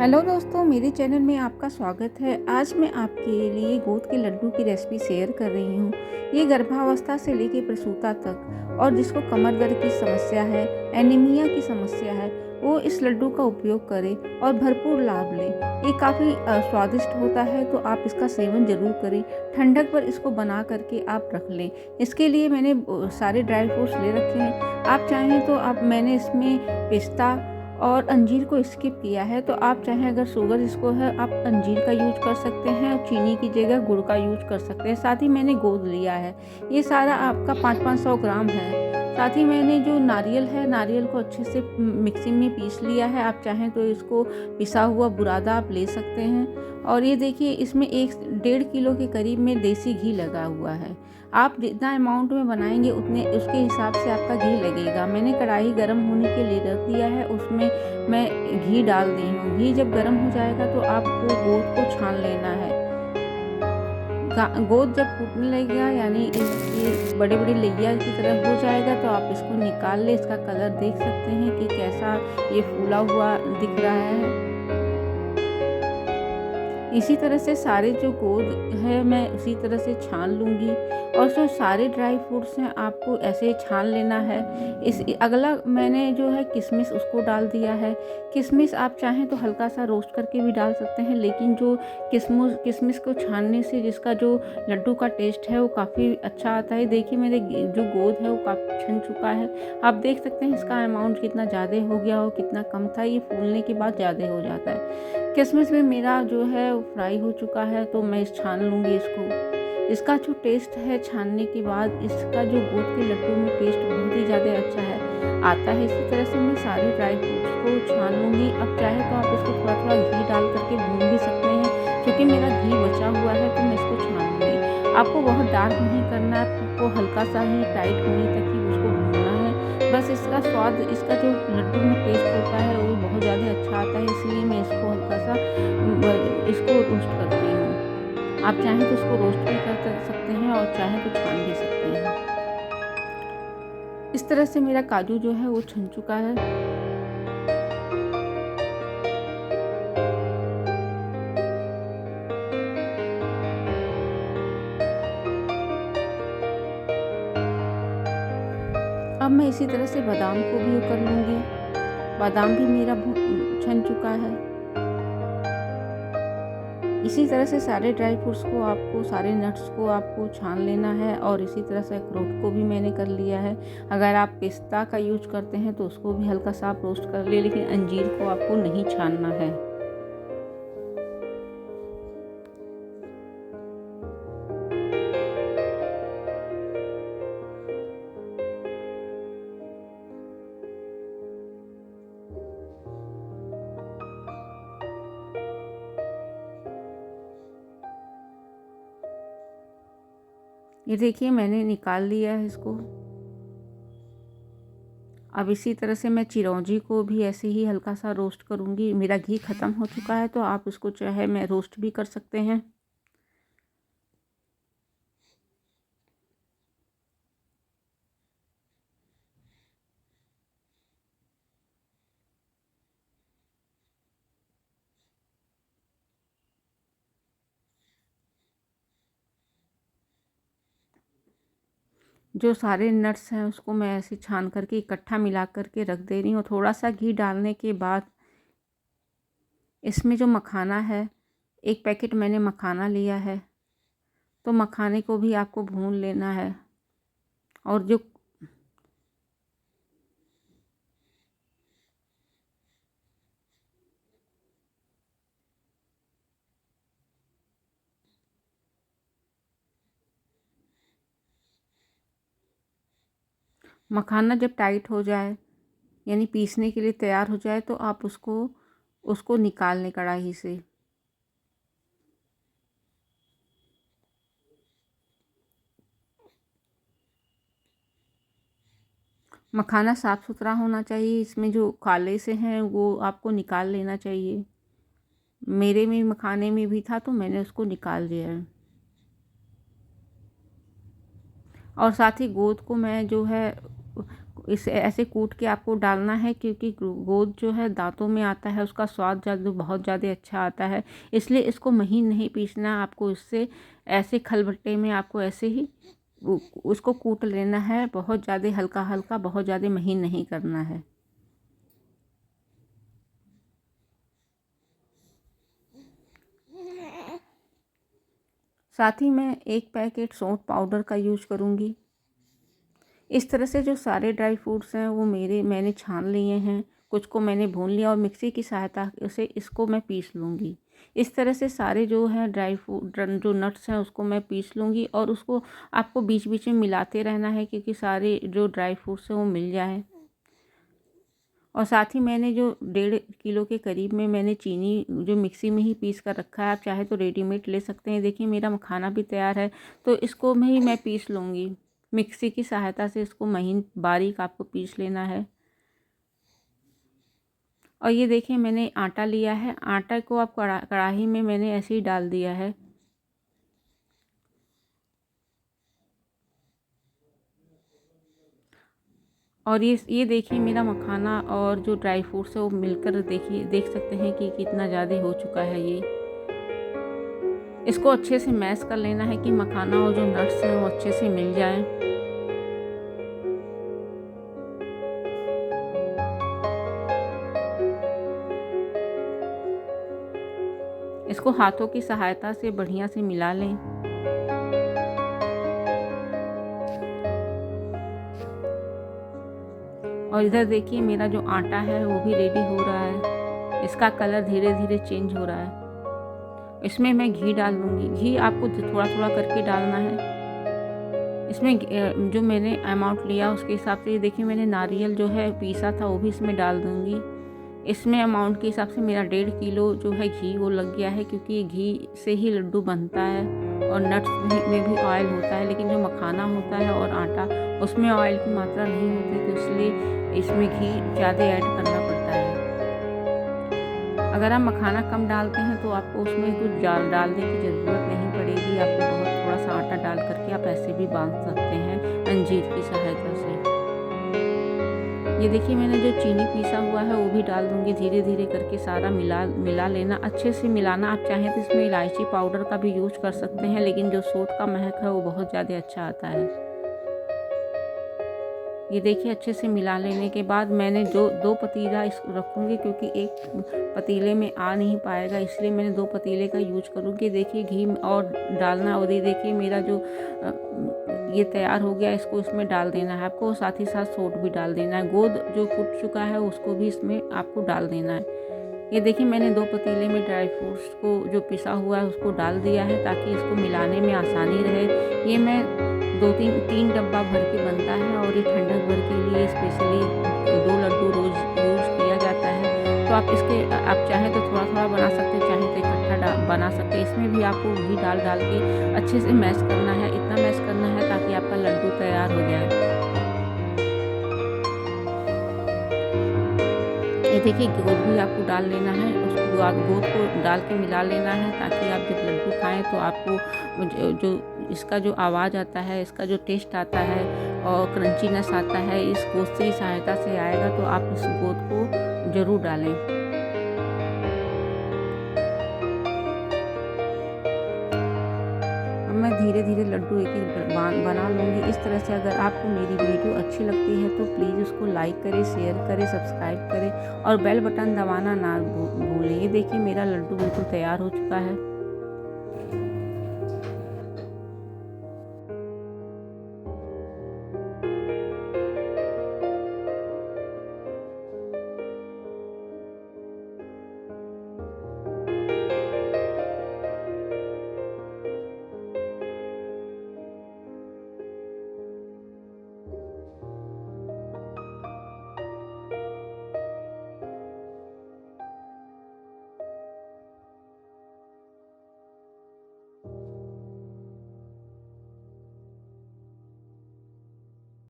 Hello दोस्तों, मेरे channel में आपका स्वागत है। आज मैं आपके लिए गोंद के लड्डू की रेसिपी शेयर कर रही हूँ। ये गर्भावस्था से लेकर प्रसूता तक और जिसको कमर दर्द की समस्या है, एनीमिया की समस्या है, वो इस लड्डू का उपयोग करें और भरपूर लाभ लें। ये काफ़ी स्वादिष्ट होता है, तो आप इसका सेवन ज़रूर करें। ठंडक पर इसको बना करके आप रख लें। इसके लिए मैंने सारे ड्राई फ्रूट्स ले रखे हैं। आप चाहें तो मैंने इसमें पिस्ता और अंजीर को स्किप किया है, तो आप चाहें अगर शुगर इसको है आप अंजीर का यूज कर सकते हैं और चीनी की जगह गुड़ का यूज कर सकते हैं। साथ ही मैंने गोंद लिया है, ये सारा आपका 500-500 ग्राम है। साथ ही मैंने जो नारियल है, नारियल को अच्छे से मिक्सी में पीस लिया है। आप चाहें तो इसको पिसा हुआ बुरादा आप ले सकते हैं। और ये देखिए, इसमें 1-1.5 किलो के करीब में देसी घी लगा हुआ है। आप जितना अमाउंट में बनाएंगे उतने उसके हिसाब से आपका घी लगेगा। मैंने कढ़ाई गर्म होने के लिए रख दिया है, उसमें मैं घी डाल दी हूँ। घी जब गर्म हो जाएगा तो आपको गोंद को छान लेना है। गोंद जब फूटने लगेगा, यानी ये बड़े बड़े लैया की तरह हो जाएगा, तो आप इसको निकाल ले। इसका कलर देख सकते हैं कि कैसा ये फूला हुआ दिख रहा है। इसी तरह से सारे जो गोंद है मैं उसी तरह से छान लूँगी। और जो सारे ड्राई फ्रूट्स हैं आपको ऐसे ही छान लेना है। इस अगला मैंने जो है किशमिश उसको डाल दिया है। किशमिश आप चाहें तो हल्का सा रोस्ट करके भी डाल सकते हैं, लेकिन जो किशमिश को छानने से जिसका जो लड्डू का टेस्ट है वो काफ़ी अच्छा आता है। देखिए, मेरे जो गोंद है वो काफ़ी छन चुका है। आप देख सकते हैं इसका अमाउंट कितना ज़्यादा हो गया और कितना कम था। ये फूलने के बाद ज़्यादा हो जाता है। किशमिश में मेरा जो है वो फ्राई हो चुका है, तो मैं छान लूँगी इसको। इसका जो टेस्ट है छानने के बाद, इसका जो गोंद के लड्डू में टेस्ट बहुत ही ज़्यादा अच्छा है आता है। इसी तरह से मैं सारे ड्राई फ्रूट्स को छान लूँगी। अब चाहे तो आप इसको थोड़ा थोड़ा घी डाल करके भून भी सकते हैं। क्योंकि मेरा घी बचा हुआ है तो मैं इसको छान लूँगी। आपको बहुत डार्क नहीं करना है, आपको हल्का सा ही टाइट होने तक ही उसको भूनना है। बस इसका स्वाद, इसका जो लड्डू में टेस्ट होता है वो बहुत ज़्यादा अच्छा आता है, इसलिए मैं इसको हल्का सा इसको रोस्ट करती हूँ। आप चाहें तो इसको रोस्ट भी कर सकते हैं और चाहें तो छान भी सकते हैं। इस तरह से मेरा काजू जो है वो छन चुका है। अब मैं इसी तरह से बादाम को भी कर लूँगी। बादाम भी मेरा छन चुका है। इसी तरह से सारे ड्राई फ्रूट्स को आपको, सारे नट्स को आपको छान लेना है। और इसी तरह से अखरोट को भी मैंने कर लिया है। अगर आप पिस्ता का यूज करते हैं तो उसको भी हल्का सा आप रोस्ट कर ले, लेकिन अंजीर को आपको नहीं छानना है। ये देखिए, मैंने निकाल लिया है इसको। अब इसी तरह से मैं चिरौंजी को भी ऐसे ही हल्का सा रोस्ट करूँगी। मेरा घी ख़त्म हो चुका है, तो आप उसको चाहे मैं रोस्ट भी कर सकते हैं। जो सारे नट्स हैं उसको मैं ऐसे छान करके इकट्ठा मिला करके रख दे रही हूँ। थोड़ा सा घी डालने के बाद इसमें जो मखाना है, 1 पैकेट मैंने मखाना लिया है, तो मखाने को भी आपको भून लेना है। और जो मखाना जब टाइट हो जाए, यानी पीसने के लिए तैयार हो जाए, तो आप उसको उसको निकाल लें कढ़ाई से। मखाना साफ़ सुथरा होना चाहिए। इसमें जो काले से हैं वो आपको निकाल लेना चाहिए। मेरे में मखाने में भी था, तो मैंने उसको निकाल दिया है। और साथ ही गोंद को मैं जो है इसे ऐसे कूट के आपको डालना है, क्योंकि गोंद जो है दांतों में आता है, उसका स्वाद बहुत ज़्यादा अच्छा आता है। इसलिए इसको महीन नहीं पीसना आपको, इससे ऐसे खलबट्टे में आपको ऐसे ही उसको कूट लेना है, बहुत ज़्यादा हल्का हल्का, बहुत ज़्यादा महीन नहीं करना है। साथ ही मैं 1 पैकेट सौंठ पाउडर का यूज करूँगी। इस तरह से जो सारे ड्राई फ्रूट्स हैं वो मैंने छान लिए हैं, कुछ को मैंने भून लिया और मिक्सी की सहायता से इसको मैं पीस लूँगी। इस तरह से सारे जो हैं ड्राई फ्रूट जो नट्स हैं उसको मैं पीस लूँगी, और उसको आपको बीच बीच में मिलाते रहना है, क्योंकि सारे जो ड्राई फ्रूट्स हैं वो मिल जाएँ। और साथ ही मैंने जो 1.5 किलो के करीब में मैंने चीनी जो मिक्सी में ही पीस कर रखा है, आप चाहे तो रेडीमेड ले सकते हैं। देखिए मेरा मखाना भी तैयार है, तो इसको मैं पीस लूँगी। मिक्सी की सहायता से इसको महीन बारीक आपको पीस लेना है। और ये देखिए मैंने आटा लिया है, आटा को आप कढ़ाई में मैंने ऐसे ही डाल दिया है। और ये देखिए मेरा मखाना और जो ड्राई फ्रूट्स है वो मिलकर देख सकते हैं कि कितना ज़्यादा हो चुका है ये। इसको अच्छे से मैश कर लेना है कि मखाना और जो नट्स हैं वो अच्छे से मिल जाएं। इसको हाथों की सहायता से बढ़िया से मिला लें। और इधर देखिए मेरा जो आटा है वो भी रेडी हो रहा है, इसका कलर धीरे धीरे चेंज हो रहा है। इसमें मैं घी डाल दूँगी। घी आपको थोड़ा थोड़ा करके डालना है। इसमें जो मैंने अमाउंट लिया उसके हिसाब से, देखिए मैंने नारियल जो है पीसा था वो भी इसमें डाल दूँगी। इसमें अमाउंट के हिसाब से मेरा 1.5 किलो जो है घी वो लग गया है, क्योंकि घी से ही लड्डू बनता है और नट्स में भी ऑयल होता है, लेकिन जो मखाना होता है और आटा उसमें ऑयल की मात्रा नहीं होती, तो इसलिए इसमें घी ज़्यादा ऐड करना पड़ता है। अगर आप मखाना कम डालते हैं तो आपको उसमें कुछ डालने की ज़रूरत नहीं पड़ेगी। आपको बहुत थोड़ा सा आटा डाल करके आप ऐसे भी बांध सकते हैं अंजीर की सहायता से। ये देखिए मैंने जो चीनी पीसा हुआ है वो भी डाल दूँगी। धीरे धीरे करके सारा मिला लेना, अच्छे से मिलाना। आप चाहें तो इसमें इलायची पाउडर का भी यूज कर सकते हैं, लेकिन जो सौंठ का महक है वो बहुत ज़्यादा अच्छा आता है। ये देखिए अच्छे से मिला लेने के बाद मैंने जो 2 पतीला इसको रखूँगी, क्योंकि एक पतीले में आ नहीं पाएगा, इसलिए मैंने 2 पतीले का यूज करूँगी। देखिए घी और डालना, और ये देखिए मेरा जो ये तैयार हो गया, इसको इसमें डाल देना है आपको। साथ ही साथ सौंठ भी डाल देना है। गोंद जो फूट चुका है उसको भी इसमें आपको डाल देना है। ये देखिए मैंने 2 पतीले में ड्राई फ्रूट्स को जो पिसा हुआ है उसको डाल दिया है, ताकि इसको मिलाने में आसानी रहे। ये मैं 3 डब्बा भर के बनता है, और ये ठंडक भर के लिए स्पेशली 2 लड्डू रोज़ यूज़ किया जाता है। तो आप चाहें तो थोड़ा थोड़ा बना सकते हैं, चाहें तो इकट्ठा बना सकते हैं। इसमें भी आपको घी डाल के अच्छे से मैश करना है, इतना मैश करना है ताकि आपका लड्डू तैयार हो जाए। ये देखिए गोंद भी आपको डाल लेना है, उसको गोंद को डाल के मिला लेना है, ताकि आप जब लड्डू खाएं तो आपको जो इसका जो आवाज़ आता है, इसका जो टेस्ट आता है और क्रंचीनेस आता है, इस गोंद की सहायता से आएगा। तो आप इस गोंद को ज़रूर डालें। अब मैं धीरे धीरे लड्डू एक एक बना लूँगी। इस तरह से अगर आपको मेरी वीडियो अच्छी लगती है तो प्लीज़ उसको लाइक करें, शेयर करें, सब्सक्राइब करें और बेल बटन दबाना ना भूलें। ये देखिए मेरा लड्डू बिल्कुल तैयार हो चुका है।